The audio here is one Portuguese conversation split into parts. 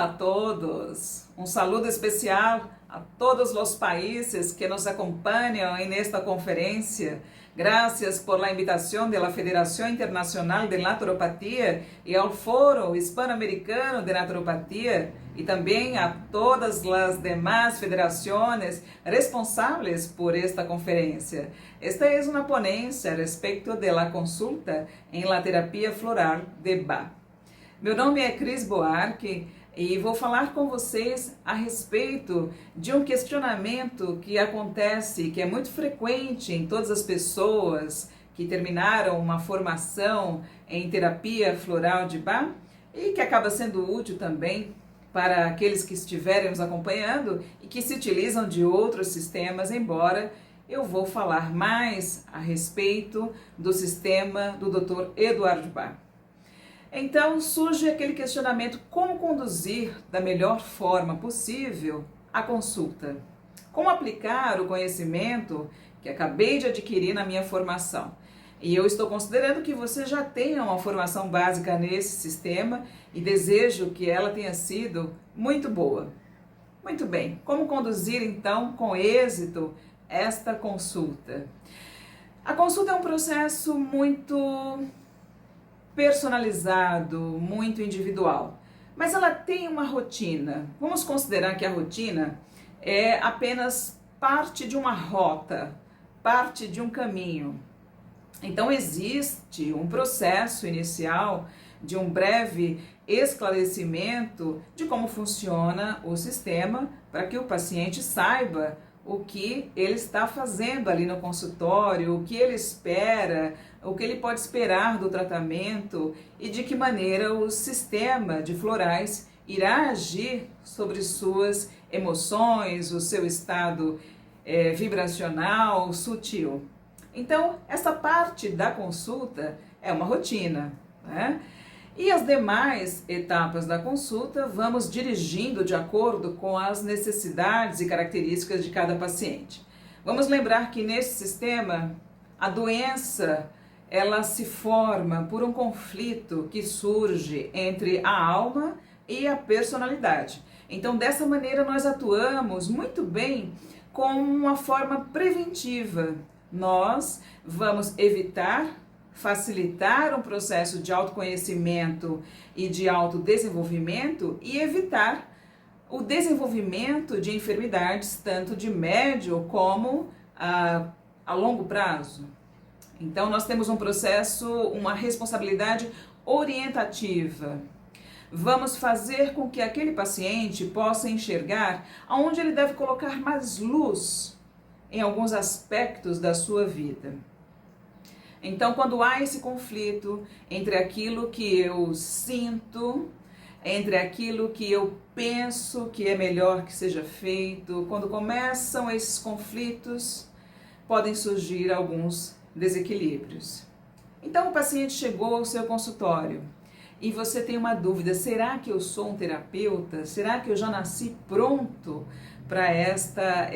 a todos. Un saludo especial a todos los países que nos acompañan en esta conferencia. Gracias por la invitación de la Federación Internacional de Naturopatía y al Foro Hispanoamericano de Naturopatía y también a todas las demás federaciones responsables por esta conferencia. Esta es una ponencia respecto de la consulta en la terapia floral de Bach. Meu nome é Cris Buarque e vou falar com vocês a respeito de um questionamento que acontece, que é muito frequente em todas as pessoas que terminaram uma formação em terapia floral de Bach e que acaba sendo útil também para aqueles que estiverem nos acompanhando e que se utilizam de outros sistemas, embora eu vou falar mais a respeito do sistema do Dr. Eduardo Bach. Então surge aquele questionamento: como conduzir da melhor forma possível a consulta? Como aplicar o conhecimento que acabei de adquirir na minha formação? E eu estou considerando que você já tenha uma formação básica nesse sistema e desejo que ela tenha sido muito boa. Muito bem, como conduzir então com êxito esta consulta? A consulta é um processo muito personalizado, muito individual, mas ela tem uma rotina. Vamos considerar que a rotina é apenas parte de uma rota, parte de um caminho. Então existe um processo inicial de um breve esclarecimento de como funciona o sistema para que o paciente saiba o que ele está fazendo ali no consultório, o que ele espera, o que ele pode esperar do tratamento e de que maneira o sistema de florais irá agir sobre suas emoções, o seu estado vibracional, sutil. Então, essa parte da consulta é uma rotina, né? E as demais etapas da consulta vamos dirigindo de acordo com as necessidades e características de cada paciente. Vamos lembrar que nesse sistema a doença ela se forma por um conflito que surge entre a alma e a personalidade. Então dessa maneira nós atuamos muito bem com uma forma preventiva. Nós vamos evitar, facilitar um processo de autoconhecimento e de autodesenvolvimento e evitar o desenvolvimento de enfermidades tanto de médio como a longo prazo. Então nós temos um processo, uma responsabilidade orientativa. Vamos fazer com que aquele paciente possa enxergar aonde ele deve colocar mais luz em alguns aspectos da sua vida. Então, quando há esse conflito entre aquilo que eu sinto, entre aquilo que eu penso que é melhor que seja feito, quando começam esses conflitos, podem surgir alguns desequilíbrios. Então, o paciente chegou ao seu consultório e você tem uma dúvida: será que eu sou um terapeuta? Será que eu já nasci pronto para esta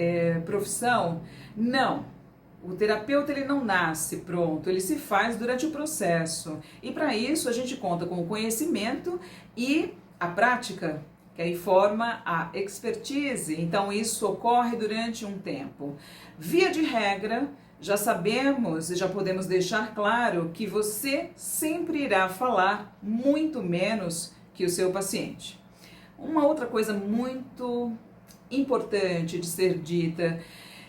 profissão? Não. O terapeuta ele não nasce pronto, ele se faz durante o processo. E para isso a gente conta com o conhecimento e a prática, que aí forma a expertise. Então isso ocorre durante um tempo. Via de regra, já sabemos e já podemos deixar claro que você sempre irá falar muito menos que o seu paciente. Uma outra coisa muito importante de ser dita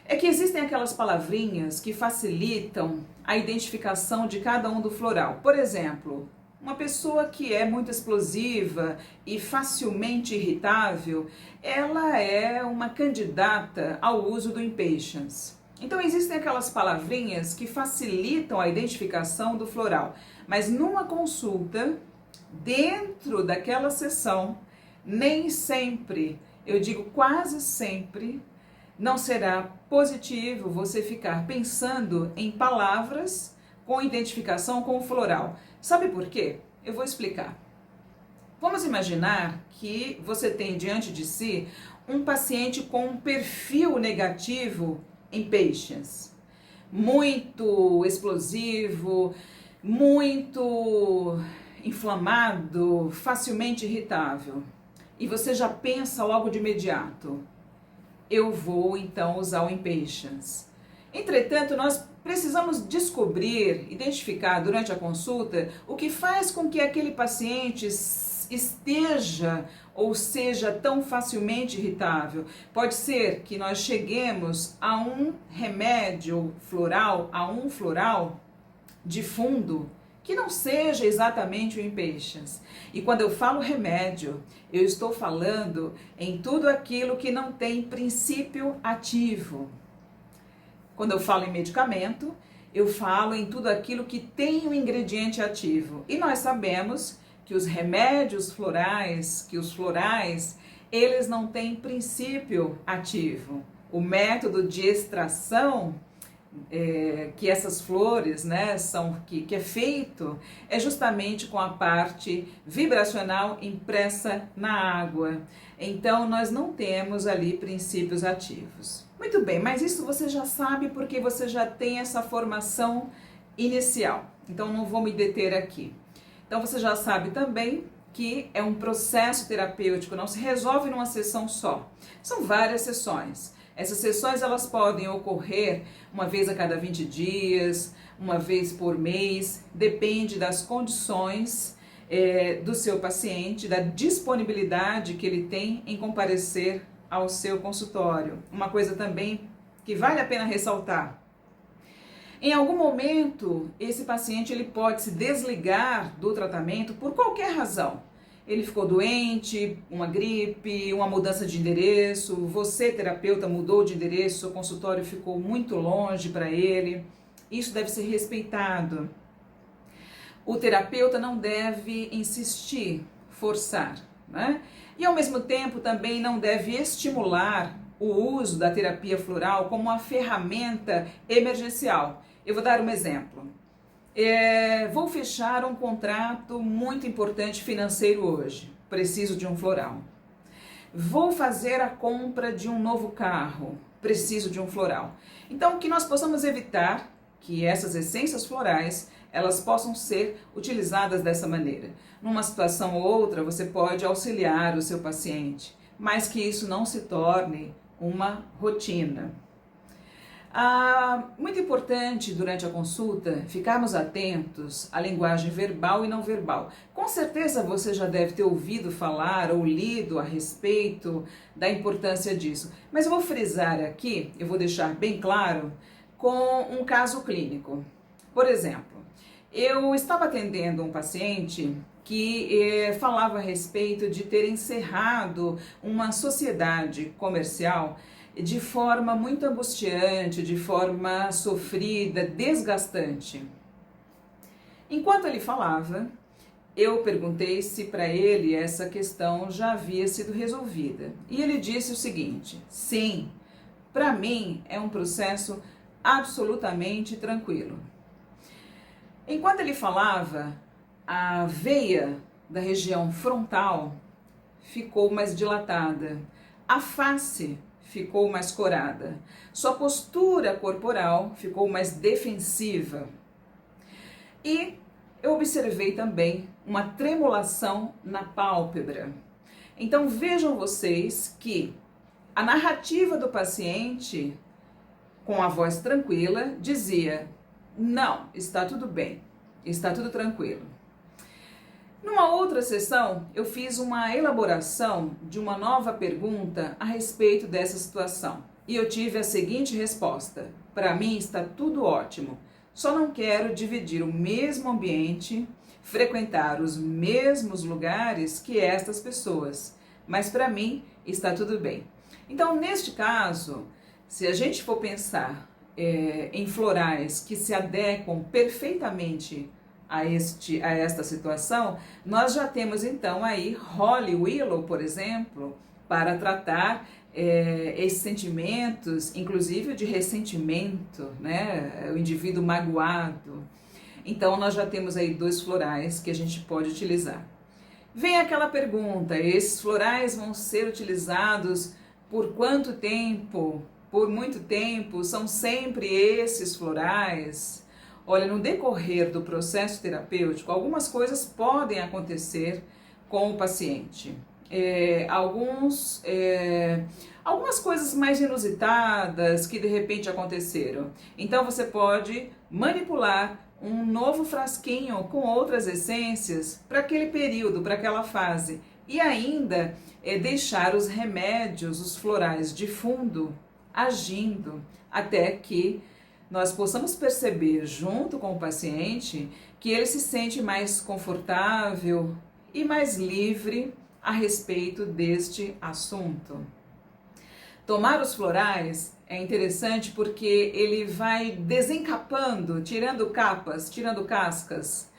é que existem aquelas palavrinhas que facilitam a identificação de cada um do floral. Por exemplo, uma pessoa que é muito explosiva e facilmente irritável, ela é uma candidata ao uso do impatience. Então existem aquelas palavrinhas que facilitam a identificação do floral, mas numa consulta, dentro daquela sessão, nem sempre, eu digo quase sempre, não será positivo você ficar pensando em palavras com identificação com o floral. Sabe por quê? Eu vou explicar. Vamos imaginar que você tem diante de si um paciente com um perfil negativo em patience. Muito explosivo, muito inflamado, facilmente irritável. e você já pensa logo de imediato, eu vou então usar o Impatience. Entretanto, nós precisamos descobrir, identificar durante a consulta o que faz com que aquele paciente esteja ou seja tão facilmente irritável. Pode ser que nós cheguemos a um remédio floral, a um floral de fundo, que não seja exatamente o Impatience. E quando eu falo remédio, eu estou falando em tudo aquilo que não tem princípio ativo. Quando eu falo em medicamento, eu falo em tudo aquilo que tem um ingrediente ativo. E nós sabemos que os remédios florais, eles não têm princípio ativo. O método de extração que essas flores, né, que é feito, é justamente com a parte vibracional impressa na água. Então, nós não temos ali princípios ativos. Muito bem, mas isso você já sabe porque você já tem essa formação inicial. Então, não vou me deter aqui. Então, você já sabe também que é um processo terapêutico, não se resolve numa sessão só. São várias sessões. Essas sessões elas podem ocorrer uma vez a cada 20 dias, uma vez por mês, depende das condições do seu paciente, da disponibilidade que ele tem em comparecer ao seu consultório. Uma coisa também que vale a pena ressaltar: em algum momento esse paciente ele pode se desligar do tratamento por qualquer razão. Ele ficou doente, uma gripe, uma mudança de endereço, você, terapeuta, mudou de endereço, seu consultório ficou muito longe para ele. Isso deve ser respeitado. O terapeuta não deve insistir, forçar, né? E ao mesmo tempo também não deve estimular o uso da terapia floral como uma ferramenta emergencial. Eu vou dar um exemplo. Vou fechar um contrato muito importante financeiro hoje, preciso de um floral. Vou fazer a compra de um novo carro, preciso de um floral. Então, que nós possamos evitar que essas essências florais, elas possam ser utilizadas dessa maneira. Numa situação ou outra, você pode auxiliar o seu paciente, mas que isso não se torne uma rotina. Muito importante durante a consulta ficarmos atentos à linguagem verbal e não verbal. Com certeza você já deve ter ouvido falar ou lido a respeito da importância disso, mas eu vou frisar aqui, eu vou deixar bem claro com um caso clínico. Por exemplo, eu estava atendendo um paciente que falava a respeito de ter encerrado uma sociedade comercial de forma muito angustiante, de forma sofrida, desgastante. Enquanto ele falava, eu perguntei se para ele essa questão já havia sido resolvida. E ele disse o seguinte: sim, para mim é um processo absolutamente tranquilo. Enquanto ele falava, a veia da região frontal ficou mais dilatada, a face ficou mais corada, sua postura corporal ficou mais defensiva. E eu observei também uma tremulação na pálpebra. Então vejam vocês que a narrativa do paciente, com a voz tranquila, dizia: não, está tudo bem, está tudo tranquilo. Numa outra sessão, eu fiz uma elaboração de uma nova pergunta a respeito dessa situação. E eu tive a seguinte resposta: para mim está tudo ótimo, só não quero dividir o mesmo ambiente, frequentar os mesmos lugares que estas pessoas, mas para mim está tudo bem. Então, neste caso, se a gente for pensar em florais que se adequam perfeitamente a esta situação, nós já temos então aí Holly Willow, por exemplo, para tratar esses sentimentos, inclusive de ressentimento, né? O indivíduo magoado. Então nós já temos aí 2 florais que a gente pode utilizar. Vem aquela pergunta: esses florais vão ser utilizados por quanto tempo? Por muito tempo? São sempre esses florais? Olha, no decorrer do processo terapêutico, algumas coisas podem acontecer com o paciente. algumas coisas mais inusitadas que de repente aconteceram. Então você pode manipular um novo frasquinho com outras essências para aquele período, para aquela fase. E ainda deixar os remédios, os florais de fundo, agindo até que nós possamos perceber junto com o paciente que ele se sente mais confortável e mais livre a respeito deste assunto. Tomar os florais é interessante porque ele vai desencapando, tirando capas, tirando cascas.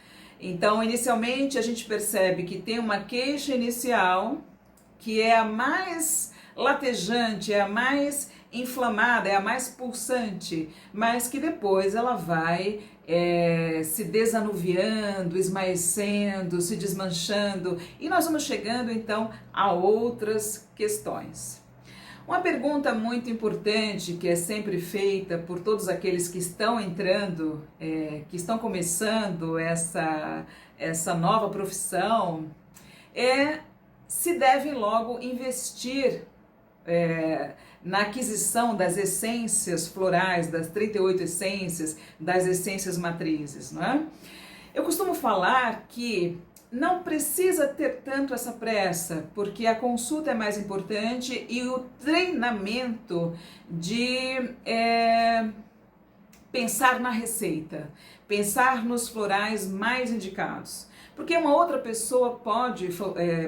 Então, inicialmente, a gente percebe que tem uma queixa inicial, que é a mais latejante, é a mais inflamada, é a mais pulsante, mas que depois ela vai se desanuviando, esmaecendo, se desmanchando, e nós vamos chegando então a outras questões. Uma pergunta muito importante que é sempre feita por todos aqueles que estão entrando, que estão começando essa nova profissão, é se devem logo investir na aquisição das essências florais, das 38 essências, das essências matrizes, não é? Eu costumo falar que não precisa ter tanto essa pressa, porque a consulta é mais importante e o treinamento de pensar na receita, pensar nos florais mais indicados. Porque uma outra pessoa pode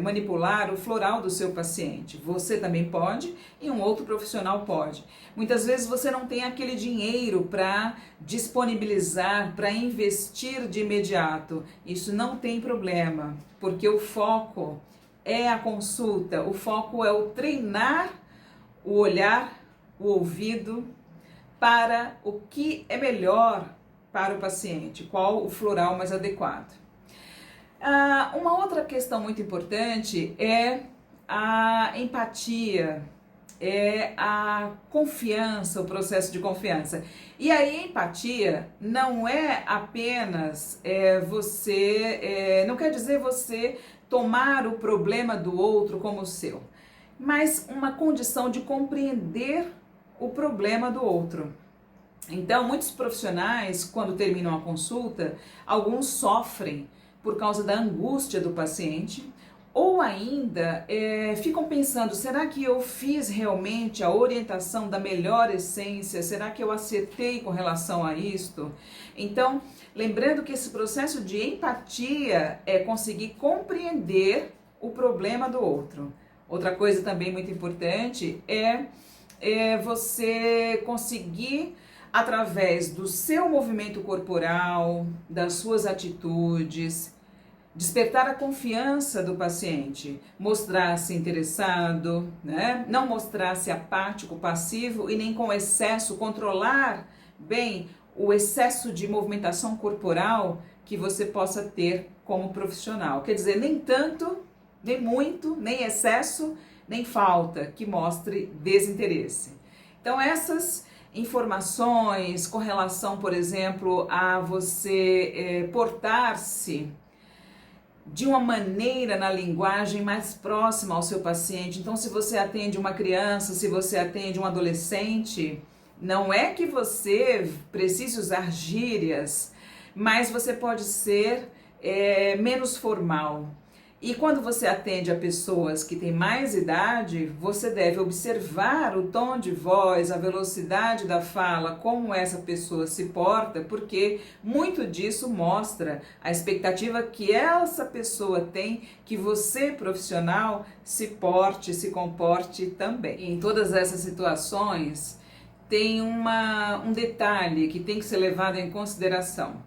manipular o floral do seu paciente, você também pode e um outro profissional pode. Muitas vezes você não tem aquele dinheiro para disponibilizar, para investir de imediato. Isso não tem problema, porque o foco é a consulta, o foco é o treinar o olhar, o ouvido para o que é melhor para o paciente, qual o floral mais adequado. Uma outra questão muito importante é a empatia, é a confiança, o processo de confiança. E aí a empatia não é apenas não quer dizer você tomar o problema do outro como o seu, mas uma condição de compreender o problema do outro. Então, muitos profissionais, quando terminam a consulta, alguns sofrem por causa da angústia do paciente, ou ainda ficam pensando, será que eu fiz realmente a orientação da melhor essência? Será que eu acertei com relação a isto? Então, lembrando que esse processo de empatia é conseguir compreender o problema do outro. Outra coisa também muito importante é você conseguir, através do seu movimento corporal, das suas atitudes, despertar a confiança do paciente, mostrar-se interessado, né? Não mostrar-se apático, passivo e nem com excesso, controlar bem o excesso de movimentação corporal que você possa ter como profissional. Quer dizer, nem tanto, nem muito, nem excesso, nem falta, que mostre desinteresse. Então essas informações com relação, por exemplo, a você portar-se de uma maneira na linguagem mais próxima ao seu paciente. Então, se você atende uma criança, se você atende um adolescente, não é que você precise usar gírias, mas você pode ser menos formal. E quando você atende a pessoas que têm mais idade, você deve observar o tom de voz, a velocidade da fala, como essa pessoa se porta, porque muito disso mostra a expectativa que essa pessoa tem que você, profissional, se porte, se comporte também. Em todas essas situações, tem um detalhe que tem que ser levado em consideração.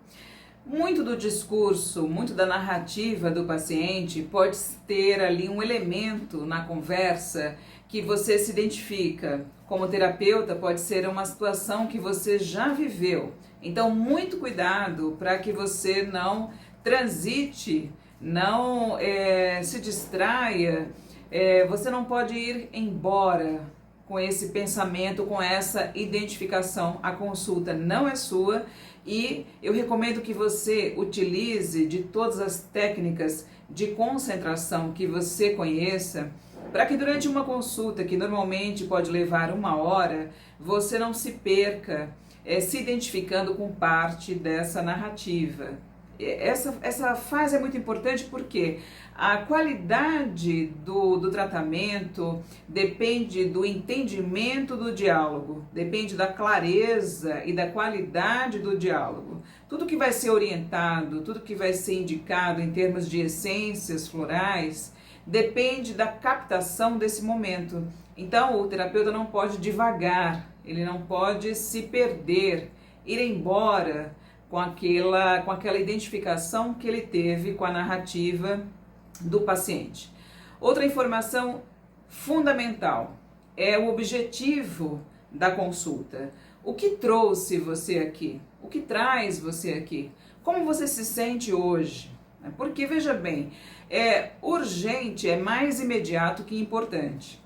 Muito do discurso, muito da narrativa do paciente pode ter ali um elemento na conversa que você se identifica. Como terapeuta, pode ser uma situação que você já viveu. Então, muito cuidado para que você não transite, não se distraia. Você não pode ir embora com esse pensamento, com essa identificação. A consulta não é sua e eu recomendo que você utilize de todas as técnicas de concentração que você conheça, para que durante uma consulta, que normalmente pode levar 1 hora, você não se perca se identificando com parte dessa narrativa. Essa fase é muito importante porque a qualidade do tratamento depende do entendimento do diálogo, depende da clareza e da qualidade do diálogo. Tudo que vai ser orientado, tudo que vai ser indicado em termos de essências florais, depende da captação desse momento. Então, o terapeuta não pode divagar, ele não pode se perder, ir embora com aquela identificação que ele teve com a narrativa do paciente. Outra informação fundamental é o objetivo da consulta. O que trouxe você aqui? O que traz você aqui? Como você se sente hoje? Porque, veja bem, é urgente, é mais imediato que importante.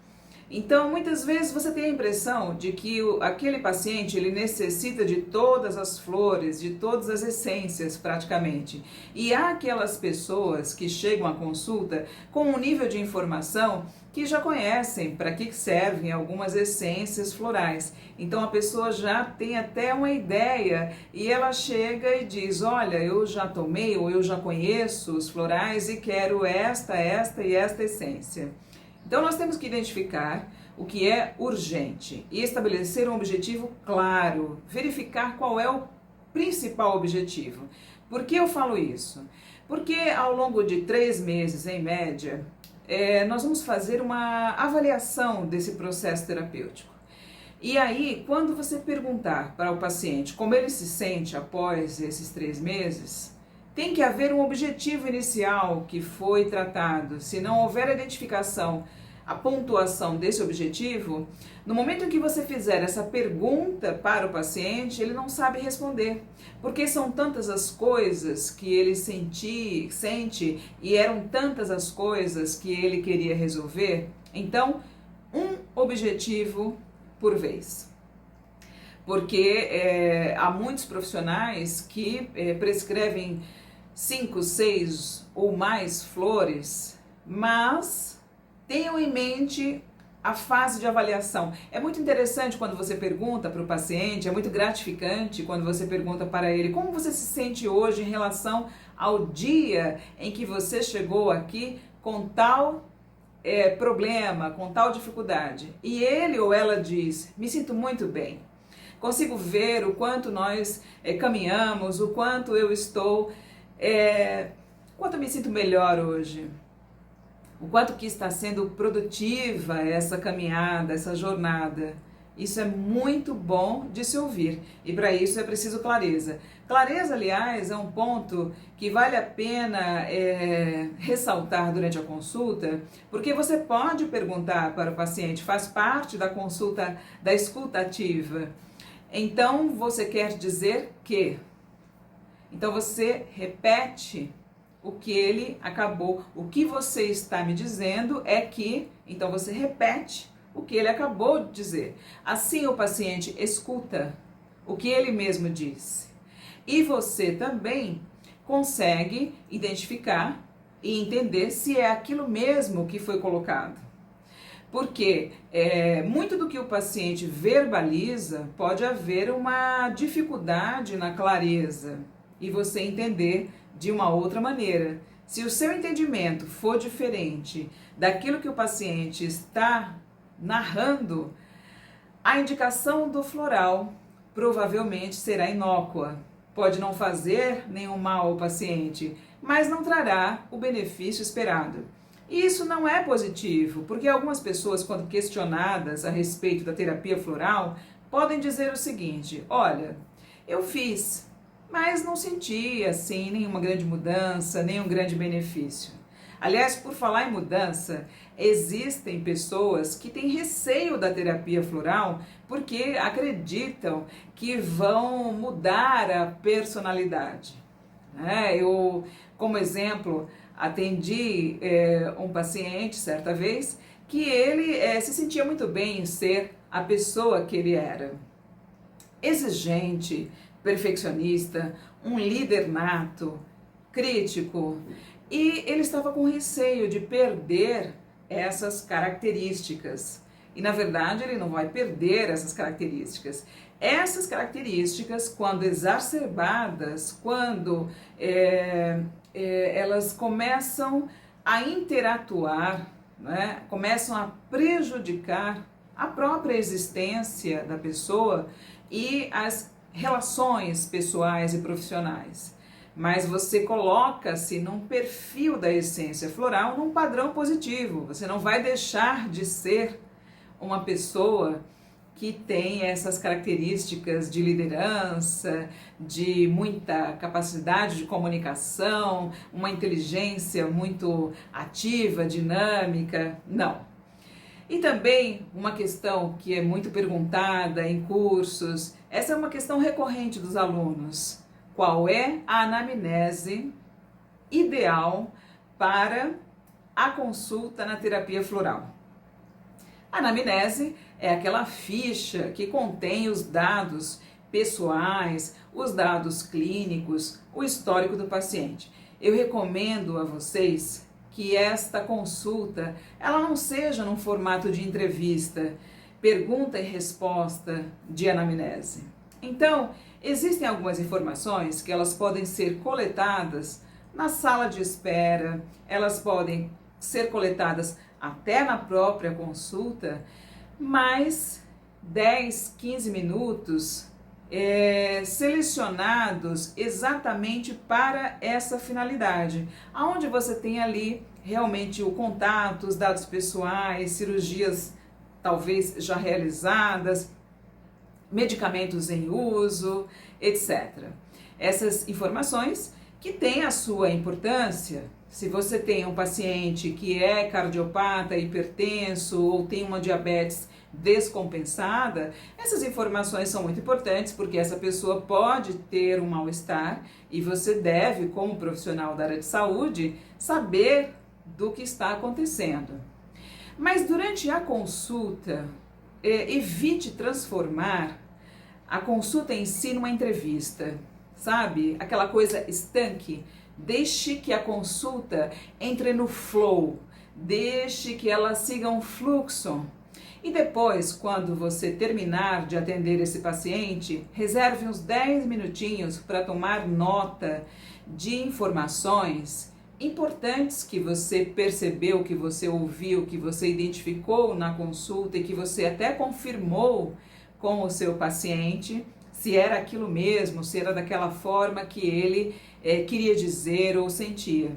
Então, muitas vezes você tem a impressão de que aquele paciente, ele necessita de todas as flores, de todas as essências praticamente. E há aquelas pessoas que chegam à consulta com um nível de informação que já conhecem para que servem algumas essências florais. Então a pessoa já tem até uma ideia e ela chega e diz: olha, eu já tomei ou eu já conheço os florais e quero esta e esta essência. Então nós temos que identificar o que é urgente e estabelecer um objetivo claro, verificar qual é o principal objetivo. Por que eu falo isso? Porque ao longo de 3 meses, em média, nós vamos fazer uma avaliação desse processo terapêutico. E aí, quando você perguntar para o paciente como ele se sente após esses 3 meses, tem que haver um objetivo inicial que foi tratado. Se não houver a identificação, a pontuação desse objetivo, no momento em que você fizer essa pergunta para o paciente, ele não sabe responder, porque são tantas as coisas que ele sente e eram tantas as coisas que ele queria resolver. Então, um objetivo por vez. Porque há muitos profissionais que prescrevem 5, 6 ou mais flores, mas tenham em mente a fase de avaliação. É muito interessante quando você pergunta para o paciente, é muito gratificante quando você pergunta para ele como você se sente hoje em relação ao dia em que você chegou aqui com tal problema, com tal dificuldade. E ele ou ela diz: me sinto muito bem. Consigo ver o quanto nós caminhamos, o quanto eu estou, quanto eu me sinto melhor hoje. O quanto que está sendo produtiva essa caminhada, essa jornada. Isso é muito bom de se ouvir e para isso é preciso clareza. Clareza, aliás, é um ponto que vale a pena ressaltar durante a consulta, porque você pode perguntar para o paciente, faz parte da consulta da escuta ativa. Então, você quer dizer que? Então, você repete o que ele acabou. O que você está me dizendo é que, então você repete o que ele acabou de dizer. Assim o paciente escuta o que ele mesmo disse. E você também consegue identificar e entender se é aquilo mesmo que foi colocado. Porque muito do que o paciente verbaliza pode haver uma dificuldade na clareza e você entender de uma outra maneira. Se o seu entendimento for diferente daquilo que o paciente está narrando, a indicação do floral provavelmente será inócua. Pode não fazer nenhum mal ao paciente, mas não trará o benefício esperado. E isso não é positivo, porque algumas pessoas, quando questionadas a respeito da terapia floral, podem dizer o seguinte: olha, eu fiz, mas não senti assim nenhuma grande mudança, nenhum grande benefício. Aliás, por falar em mudança, existem pessoas que têm receio da terapia floral porque acreditam que vão mudar a personalidade. Eu, como exemplo, atendi um paciente certa vez que ele se sentia muito bem em ser a pessoa que ele era. Exigente, perfeccionista, um líder nato, crítico, e ele estava com receio de perder essas características. E na verdade ele não vai perder essas características. Essas características, quando exacerbadas, quando elas começam a interatuar, né, começam a prejudicar a própria existência da pessoa e as relações pessoais e profissionais. Mas você coloca-se num perfil da essência floral, num padrão positivo. Você não vai deixar de ser uma pessoa que tem essas características de liderança, de muita capacidade de comunicação, uma inteligência muito ativa, dinâmica. Não. E também uma questão que é muito perguntada em cursos, essa é uma questão recorrente dos alunos. Qual é a anamnese ideal para a consulta na terapia floral? A anamnese é aquela ficha que contém os dados pessoais, os dados clínicos, o histórico do paciente. Eu recomendo a vocês que esta consulta ela não seja num formato de entrevista, pergunta e resposta de anamnese. Então, existem algumas informações que elas podem ser coletadas na sala de espera, elas podem ser coletadas até na própria consulta, mas 10, 15 minutos selecionados exatamente para essa finalidade, aonde você tem ali realmente o contato, os dados pessoais, cirurgias talvez já realizadas, medicamentos em uso, etc. Essas informações que têm a sua importância. Se você tem um paciente que é cardiopata, hipertenso ou tem uma diabetes descompensada, essas informações são muito importantes porque essa pessoa pode ter um mal-estar e você deve, como profissional da área de saúde, saber do que está acontecendo. Mas durante a consulta, evite transformar a consulta em si numa entrevista, sabe? Aquela coisa estanque. Deixe que a consulta entre no flow, deixe que ela siga um fluxo. E depois, quando você terminar de atender esse paciente, reserve uns 10 minutinhos para tomar nota de informações importantes que você percebeu, que você ouviu, que você identificou na consulta e que você até confirmou com o seu paciente, se era aquilo mesmo, se era daquela forma que ele queria dizer ou sentia.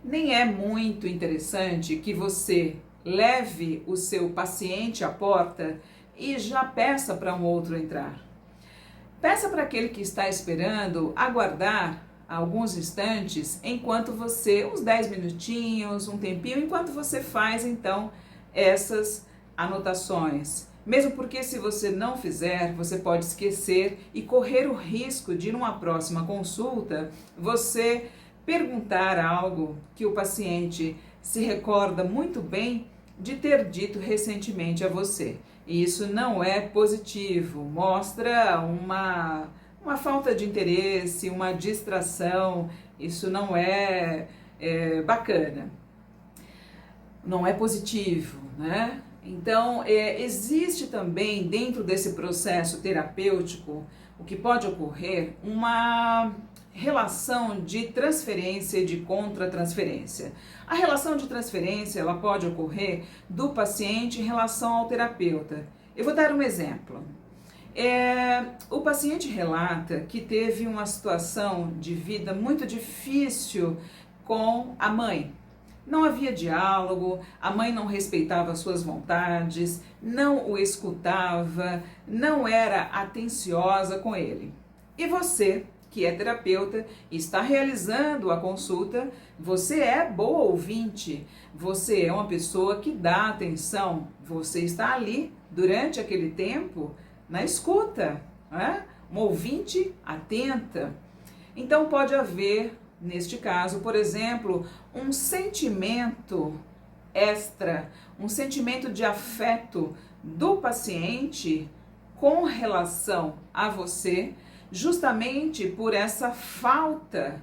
Nem é muito interessante que você leve o seu paciente à porta e já peça para um outro entrar. Peça para aquele que está esperando aguardar alguns instantes enquanto você, uns 10 minutinhos, um tempinho, enquanto você faz então essas anotações. Mesmo porque se você não fizer, você pode esquecer e correr o risco de numa próxima consulta você perguntar algo que o paciente se recorda muito bem de ter dito recentemente a você. E isso não é positivo, mostra uma falta de interesse, uma distração, isso não é bacana, não é positivo, né? Então, existe também dentro desse processo terapêutico, o que pode ocorrer, uma relação de transferência e de contratransferência. A relação de transferência, ela pode ocorrer do paciente em relação ao terapeuta. Eu vou dar um exemplo. O paciente relata que teve uma situação de vida muito difícil com a mãe. Não havia diálogo, a mãe não respeitava suas vontades, não o escutava, não era atenciosa com ele. E você, que é terapeuta e está realizando a consulta, você é boa ouvinte, você é uma pessoa que dá atenção, você está ali durante aquele tempo na escuta, né? Uma ouvinte atenta. Então pode haver, neste caso, por exemplo, um sentimento extra, um sentimento de afeto do paciente com relação a você, justamente por essa falta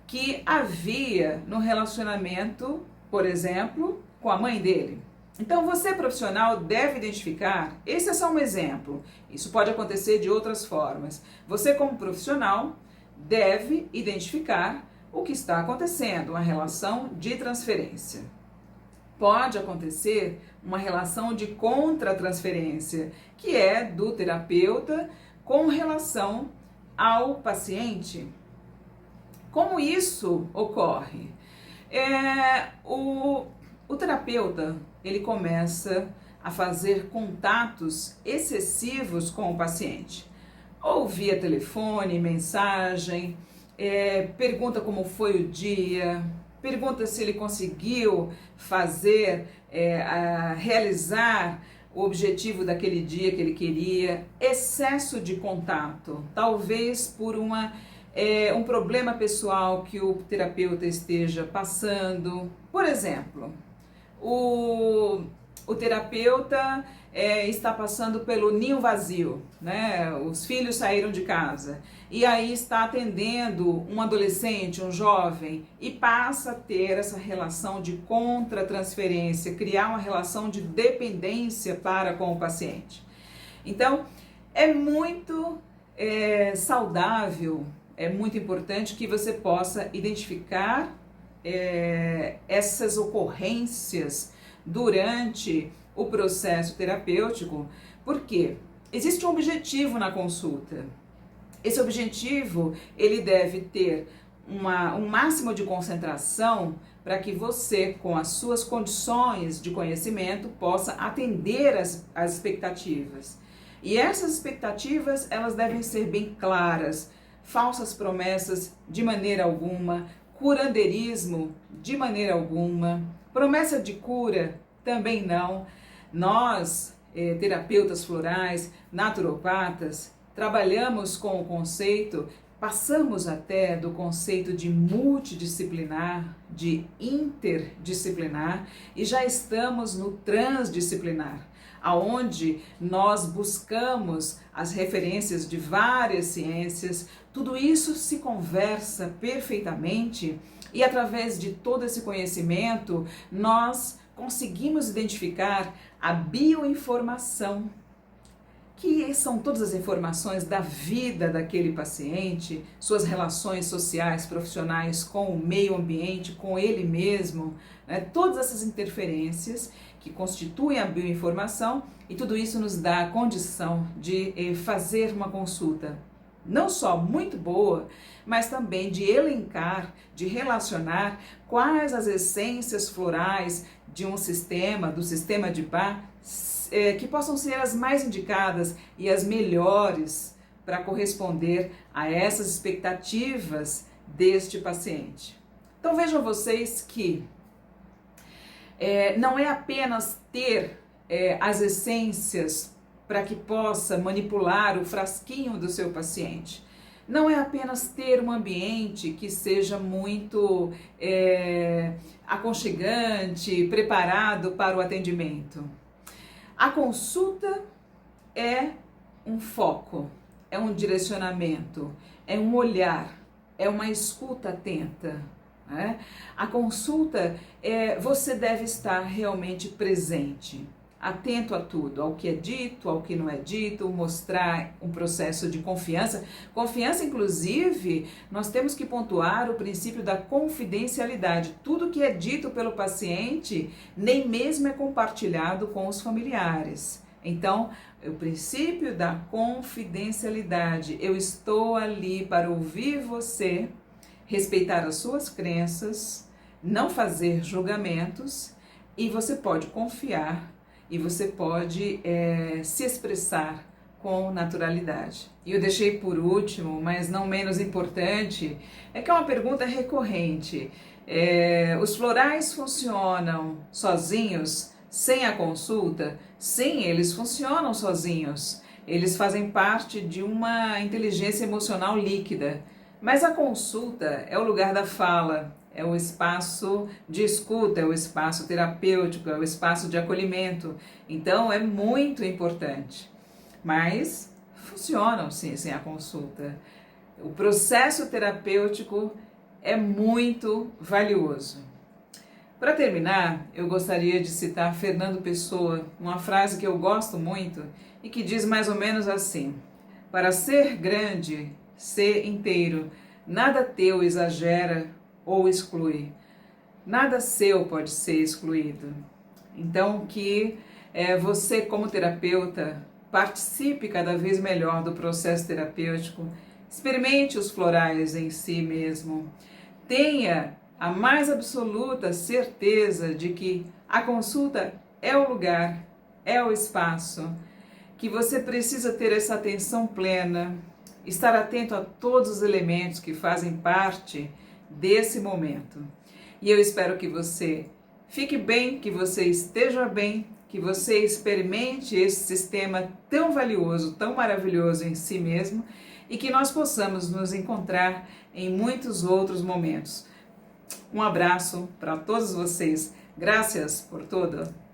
que havia no relacionamento, por exemplo, com a mãe dele. Então você, profissional, deve identificar, esse é só um exemplo, isso pode acontecer de outras formas. Você, como profissional, deve identificar o que está acontecendo, uma relação de transferência. Pode acontecer uma relação de contratransferência, que é do terapeuta com relação ao paciente. Como isso ocorre? O terapeuta, ele começa a fazer contatos excessivos com o paciente, ou via telefone, mensagem, pergunta como foi o dia, pergunta se ele conseguiu realizar o objetivo daquele dia que ele queria, excesso de contato, talvez por um problema pessoal que o terapeuta esteja passando. Por exemplo, o terapeuta está passando pelo ninho vazio, né? Os filhos saíram de casa e aí está atendendo um adolescente, um jovem, e passa a ter essa relação de contratransferência, criar uma relação de dependência para com o paciente. Então, é muito saudável, é muito importante que você possa identificar essas ocorrências durante o processo terapêutico, porque existe um objetivo na consulta. Esse objetivo, ele deve ter um máximo de concentração para que você, com as suas condições de conhecimento, possa atender as expectativas. E essas expectativas, elas devem ser bem claras, falsas promessas de maneira alguma, curandeirismo de maneira alguma, promessa de cura também não. Nós, terapeutas florais, naturopatas, trabalhamos com o conceito, passamos até do conceito de multidisciplinar, de interdisciplinar, e já estamos no transdisciplinar, aonde nós buscamos as referências de várias ciências. Tudo isso se conversa perfeitamente e através de todo esse conhecimento nós conseguimos identificar a bioinformação, que são todas as informações da vida daquele paciente, suas relações sociais, profissionais com o meio ambiente, com ele mesmo, né? Todas essas interferências que constituem a bioinformação, e tudo isso nos dá a condição de fazer uma consulta não só muito boa, mas também de elencar, de relacionar quais as essências florais de um sistema, do sistema de Bach, que possam ser as mais indicadas e as melhores para corresponder a essas expectativas deste paciente. Então vejam vocês que não é apenas ter as essências para que possa manipular o frasquinho do seu paciente. Não é apenas ter um ambiente que seja muito aconchegante, preparado para o atendimento. A consulta é um foco, é um direcionamento, é um olhar, é uma escuta atenta. Né? A consulta, você deve estar realmente presente, atento a tudo, ao que é dito, ao que não é dito, mostrar um processo de confiança. Confiança, inclusive, nós temos que pontuar o princípio da confidencialidade. Tudo que é dito pelo paciente nem mesmo é compartilhado com os familiares. Então, o princípio da confidencialidade. Eu estou ali para ouvir você, respeitar as suas crenças, não fazer julgamentos, e você pode confiar e você pode se expressar com naturalidade. E eu deixei por último, mas não menos importante, que é uma pergunta recorrente. Os florais funcionam sozinhos, sem a consulta? Sim, eles funcionam sozinhos. Eles fazem parte de uma inteligência emocional líquida. Mas a consulta é o lugar da fala, é o espaço de escuta, é o espaço terapêutico, é o espaço de acolhimento. Então é muito importante. Mas funcionam sim sem a consulta. O processo terapêutico é muito valioso. Para terminar, eu gostaria de citar Fernando Pessoa, uma frase que eu gosto muito e que diz mais ou menos assim: para ser grande, ser inteiro, nada teu exagera ou exclui, nada seu pode ser excluído. Então que você como terapeuta participe cada vez melhor do processo terapêutico, experimente os florais em si mesmo, tenha a mais absoluta certeza de que a consulta é o lugar, é o espaço, que você precisa ter essa atenção plena, estar atento a todos os elementos que fazem parte desse momento. E eu espero que você fique bem, que você esteja bem, que você experimente esse sistema tão valioso, tão maravilhoso em si mesmo e que nós possamos nos encontrar em muitos outros momentos. Um abraço para todos vocês. Graças por tudo.